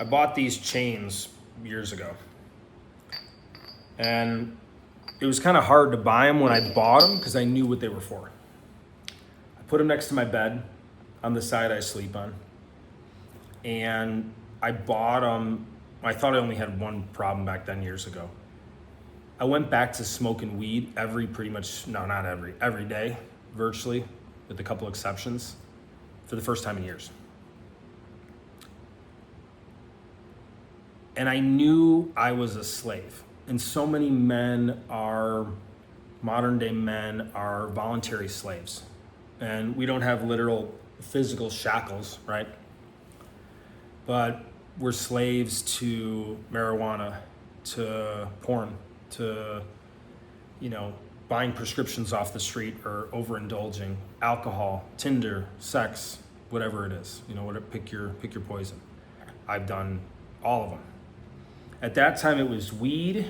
I bought these chains years ago, and it was kind of hard to buy them when I bought them because I knew what they were for. I put them next to my bed on the side I sleep on, and I bought them. I thought I only had one problem back then years ago. I went back to smoking weed every day, virtually, with a couple exceptions, for the first time in years. And I knew I was a slave. And so many modern day men are voluntary slaves. And we don't have literal physical shackles, right? But we're slaves to marijuana, to porn, to, buying prescriptions off the street or overindulging, alcohol, Tinder, sex, whatever it is. Pick your poison. I've done all of them. At that time, it was weed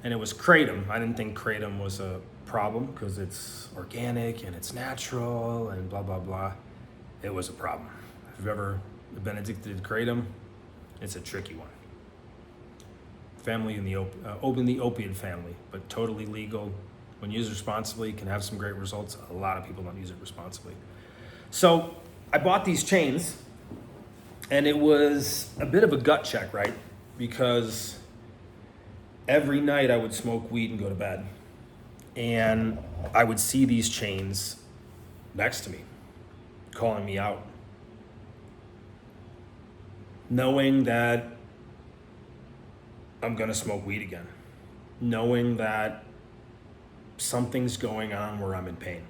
and it was kratom. I didn't think kratom was a problem because it's organic and it's natural and blah, blah, blah. It was a problem. If you've ever been addicted to kratom, it's a tricky one. Family in the opiate family, but totally legal. When used responsibly, can have some great results. A lot of people don't use it responsibly. So I bought these chains, and it was a bit of a gut check, right? Because every night I would smoke weed and go to bed, and I would see these chains next to me, calling me out, knowing that I'm gonna smoke weed again, knowing that something's going on where I'm in pain.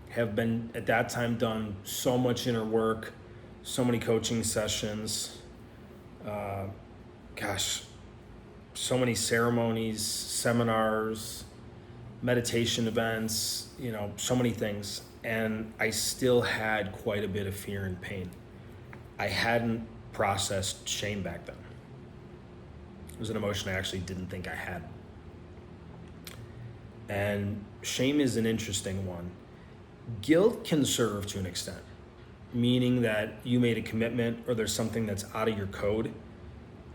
Have been at that time done so much inner work, so many coaching sessions, so many ceremonies, seminars, meditation events, so many things. And I still had quite a bit of fear and pain. I hadn't processed shame back then. It was an emotion I actually didn't think I had. And shame is an interesting one. Guilt can serve to an extent, meaning that you made a commitment or there's something that's out of your code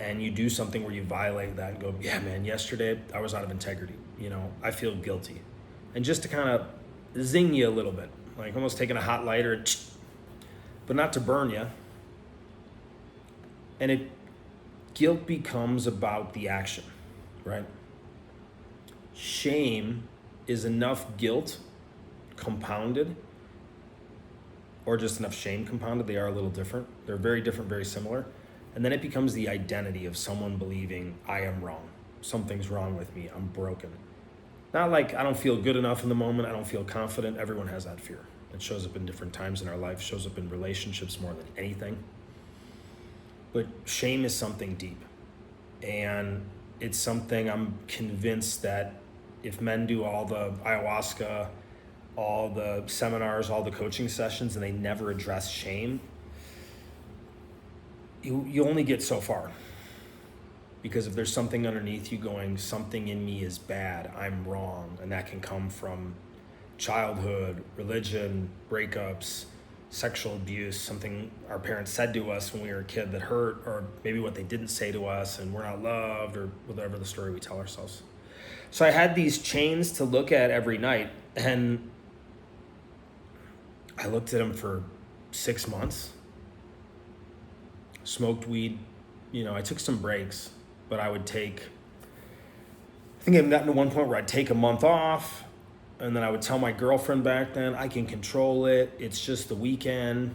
and you do something where you violate that and go, yeah, man, yesterday I was out of integrity. I feel guilty. And just to kind of zing you a little bit, like almost taking a hot lighter, but not to burn you. And guilt becomes about the action, right? Shame is enough guilt compounded, or just enough shame compounded. They are a little different. They're very different, very similar. And then it becomes the identity of someone believing I am wrong. Something's wrong with me. I'm broken. Not like I don't feel good enough in the moment. I don't feel confident. Everyone has that fear. It shows up in different times in our life, shows up in relationships more than anything. But shame is something deep. And it's something I'm convinced that if men do all the ayahuasca, all the seminars, all the coaching sessions, and they never address shame, you only get so far. Because if there's something underneath you going, something in me is bad, I'm wrong, and that can come from childhood, religion, breakups, sexual abuse, something our parents said to us when we were a kid that hurt, or maybe what they didn't say to us and we're not loved, or whatever the story we tell ourselves. So I had these chains to look at every night, and I looked at them for 6 months, smoked weed. I took some breaks, but I think I've gotten to one point where I'd take a month off, and then I would tell my girlfriend back then, I can control it. It's just the weekend.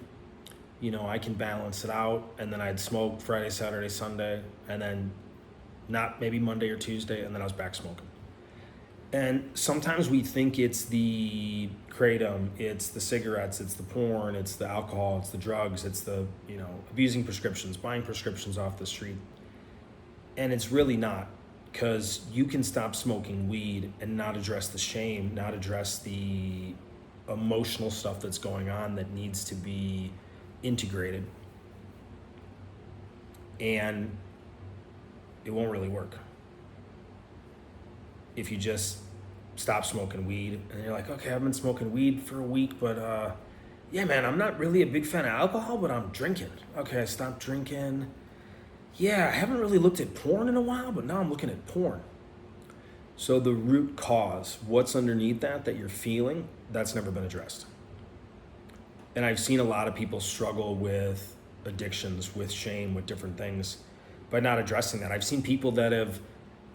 I can balance it out. And then I'd smoke Friday, Saturday, Sunday, and then not maybe Monday or Tuesday, and then I was back smoking. And sometimes we think it's the kratom, it's the cigarettes, it's the porn, it's the alcohol, it's the drugs, it's the, abusing prescriptions, buying prescriptions off the street. And it's really not, because you can stop smoking weed and not address the shame, not address the emotional stuff that's going on that needs to be integrated. And it won't really work. If you just stop smoking weed and you're like, okay, I've been smoking weed for a week, but Yeah, man, I'm not really a big fan of alcohol, but I'm drinking. Okay, I stopped drinking. Yeah, I haven't really looked at porn in a while, but now I'm looking at porn. So the root cause, what's underneath that you're feeling, that's never been addressed. And I've seen a lot of people struggle with addictions, with shame, with different things by not addressing that. I've seen people that have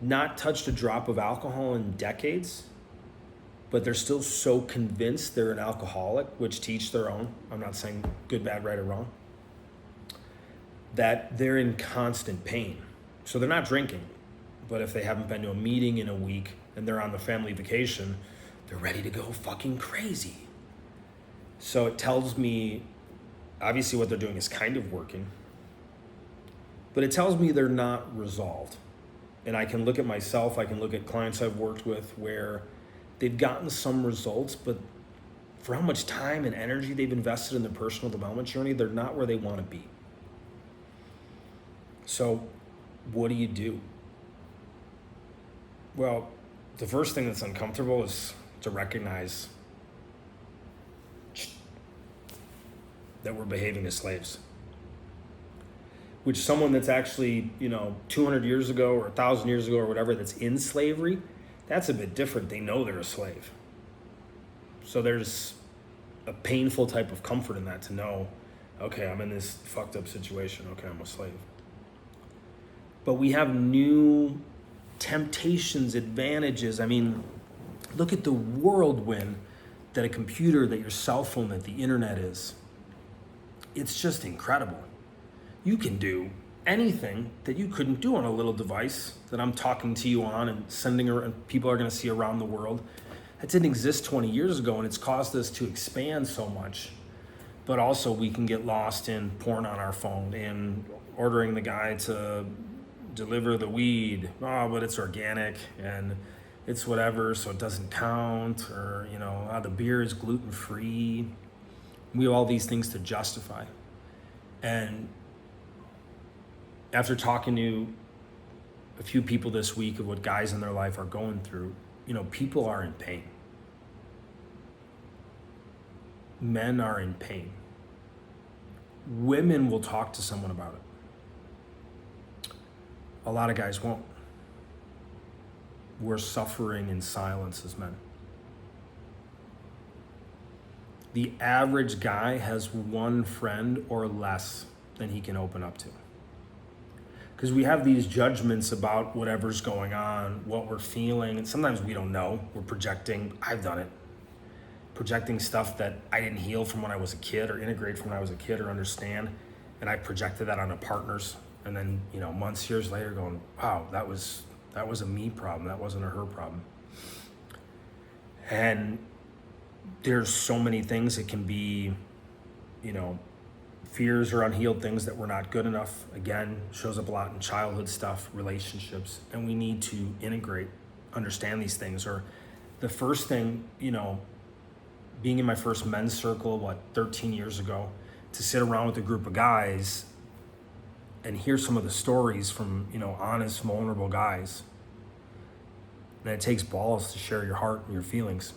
not touched a drop of alcohol in decades, but they're still so convinced they're an alcoholic, which teach their own. I'm not saying good, bad, right, or wrong. That they're in constant pain. So they're not drinking, but if they haven't been to a meeting in a week and they're on the family vacation, they're ready to go fucking crazy. So it tells me, obviously what they're doing is kind of working, but it tells me they're not resolved. And I can look at myself, I can look at clients I've worked with where they've gotten some results, but for how much time and energy they've invested in their personal development journey, they're not where they want to be. So what do? Well, the first thing that's uncomfortable is to recognize that we're behaving as slaves. Which someone that's actually, 200 years ago or 1,000 years ago or whatever that's in slavery, that's a bit different. They know they're a slave. So there's a painful type of comfort in that to know, okay, I'm in this fucked up situation. Okay, I'm a slave. But we have new temptations, advantages. I mean, look at the whirlwind that a computer, that your cell phone, that the internet is. It's just incredible. You can do anything that you couldn't do on a little device that I'm talking to you on and sending and people are going to see around the world. That didn't exist 20 years ago, and it's caused us to expand so much. But also we can get lost in porn on our phone and ordering the guy to deliver the weed. Oh, but it's organic and it's whatever, so it doesn't count. Or, the beer is gluten-free. We have all these things to justify. And after talking to a few people this week of what guys in their life are going through, people are in pain. Men are in pain. Women will talk to someone about it. A lot of guys won't. We're suffering in silence as men. The average guy has one friend or less than he can open up to. Because we have these judgments about whatever's going on, what we're feeling, and sometimes we don't know. We're projecting. I've done it. Projecting stuff that I didn't heal from when I was a kid or integrate from when I was a kid or understand. And I projected that onto partners. And then, months, years later going, wow, that was a me problem. That wasn't a her problem. And there's so many things. It can be, fears or unhealed things that we're not good enough. Again, shows up a lot in childhood stuff, relationships, and we need to integrate, understand these things. Or the first thing, being in my first men's circle, 13 years ago, to sit around with a group of guys and hear some of the stories from, honest, vulnerable guys. And it takes balls to share your heart and your feelings.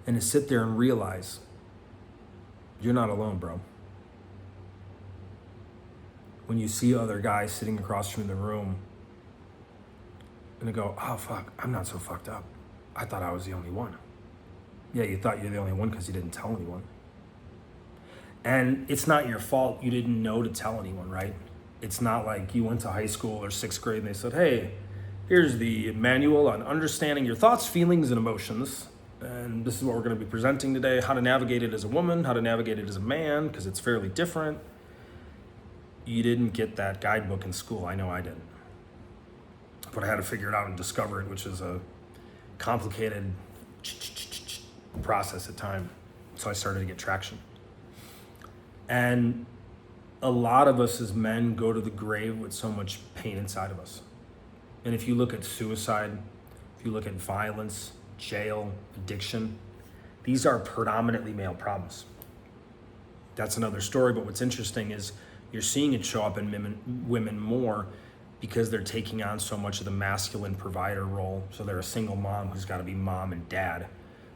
And to sit there and realize you're not alone, bro. When you see other guys sitting across from the room and they go, oh, fuck, I'm not so fucked up. I thought I was the only one. Yeah, you thought you're the only one because you didn't tell anyone. And it's not your fault you didn't know to tell anyone, right? It's not like you went to high school or 6th grade and they said, hey, here's the manual on understanding your thoughts, feelings, and emotions. And this is what we're going to be presenting today, how to navigate it as a woman, how to navigate it as a man, because it's fairly different. You didn't get that guidebook in school. I know I didn't. But I had to figure it out and discover it, which is a complicated process at time. So I started to get traction. And a lot of us as men go to the grave with so much pain inside of us. And if you look at suicide, if you look at violence, jail, addiction, these are predominantly male problems. That's another story, but what's interesting is you're seeing it show up in women more because they're taking on so much of the masculine provider role. So they're a single mom who's got to be mom and dad.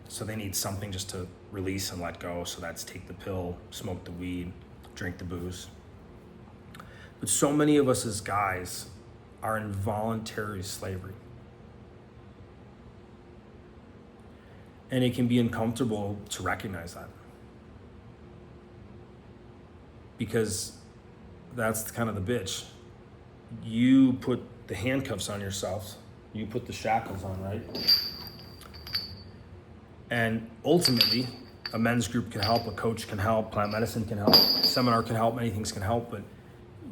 So they need something just to release and let go. So that's take the pill, smoke the weed, drink the booze. But so many of us as guys are in voluntary slavery. And it can be uncomfortable to recognize that. Because that's kind of the bitch. You put the handcuffs on yourself. You put the shackles on, right? And ultimately, a men's group can help, a coach can help, plant medicine can help, seminar can help, many things can help, but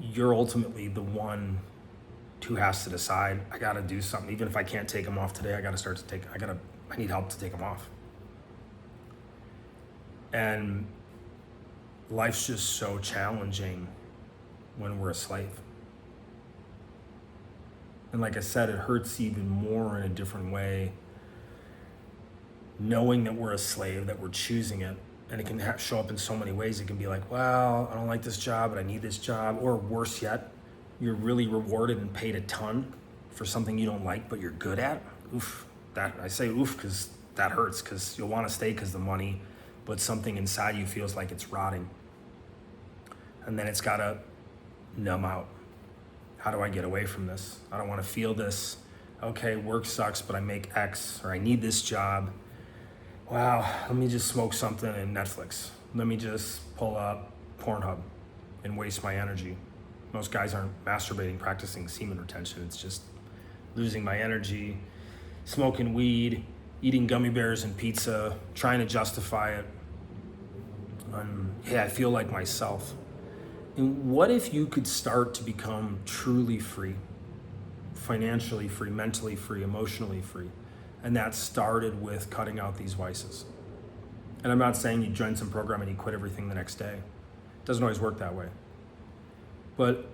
you're ultimately the one who has to decide, I gotta do something. Even if I can't take them off today, I need help to take them off. And life's just so challenging when we're a slave. And like I said, it hurts even more in a different way, knowing that we're a slave, that we're choosing it. And it can show up in so many ways. It can be like, well, I don't like this job, but I need this job. Or worse yet, you're really rewarded and paid a ton for something you don't like, but you're good at. Oof, I say oof because that hurts, because you'll want to stay because of the money, but something inside you feels like it's rotting. And then it's got to numb out. How do I get away from this? I don't want to feel this. Okay, work sucks, but I make X, or I need this job. Wow, let me just smoke something and Netflix. Let me just pull up Pornhub and waste my energy. Most guys aren't masturbating, practicing semen retention. It's just losing my energy, smoking weed, eating gummy bears and pizza, trying to justify it. I feel like myself. And what if you could start to become truly free, financially free, mentally free, emotionally free? And that started with cutting out these vices. And I'm not saying you join some program and you quit everything the next day. It doesn't always work that way. But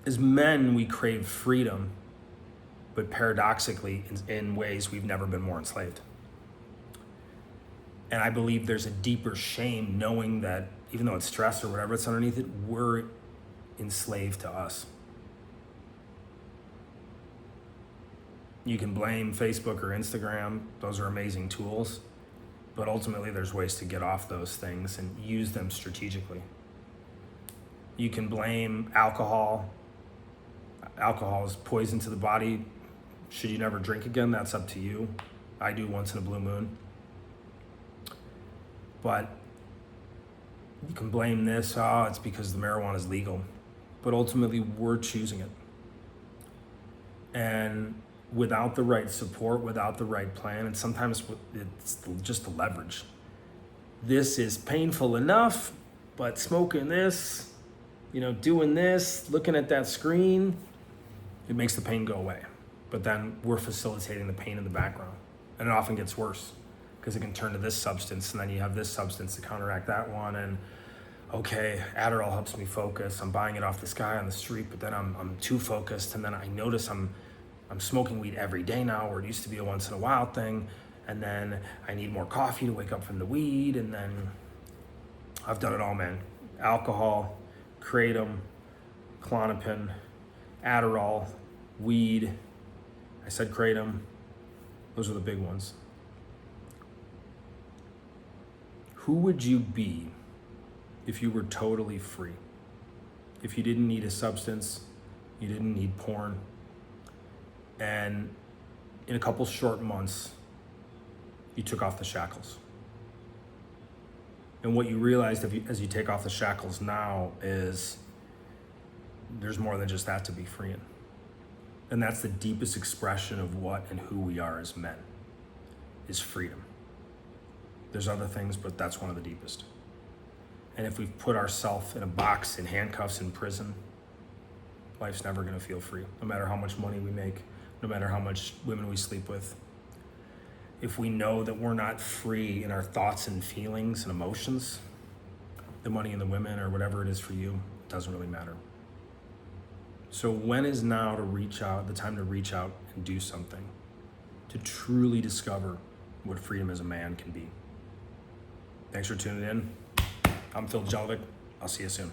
as men, we crave freedom, but paradoxically, in ways we've never been more enslaved. And I believe there's a deeper shame knowing that even though it's stress or whatever it's underneath it, we're enslaved to us. You can blame Facebook or Instagram. Those are amazing tools. But ultimately, there's ways to get off those things and use them strategically. You can blame alcohol. Alcohol is poison to the body. Should you never drink again? That's up to you. I do once in a blue moon. But you can blame this, it's because the marijuana is legal. But ultimately, we're choosing it. And without the right support, without the right plan, and sometimes it's just the leverage. This is painful enough, but smoking this, doing this, looking at that screen, it makes the pain go away. But then we're facilitating the pain in the background. And it often gets worse because it can turn to this substance, and then you have this substance to counteract that one. And okay, Adderall helps me focus. I'm buying it off this guy on the street, but then I'm too focused. And then I notice I'm smoking weed every day now, where it used to be a once in a while thing. And then I need more coffee to wake up from the weed. And then I've done it all, man. Alcohol, kratom, Klonopin, Adderall, weed. I said kratom. Those are the big ones. Who would you be if you were totally free? If you didn't need a substance, you didn't need porn, and in a couple short months, you took off the shackles. And what you realized as you take off the shackles now is there's more than just that to be free in. And that's the deepest expression of what and who we are as men, is freedom. There's other things, but that's one of the deepest. And if we've put ourselves in a box, in handcuffs, in prison, life's never gonna feel free, no matter how much money we make, no matter how much women we sleep with. If we know that we're not free in our thoughts and feelings and emotions, the money and the women or whatever it is for you, doesn't really matter. So when is now the time to reach out and do something, to truly discover what freedom as a man can be? Thanks for tuning in. I'm Phil Jelvik. I'll see you soon.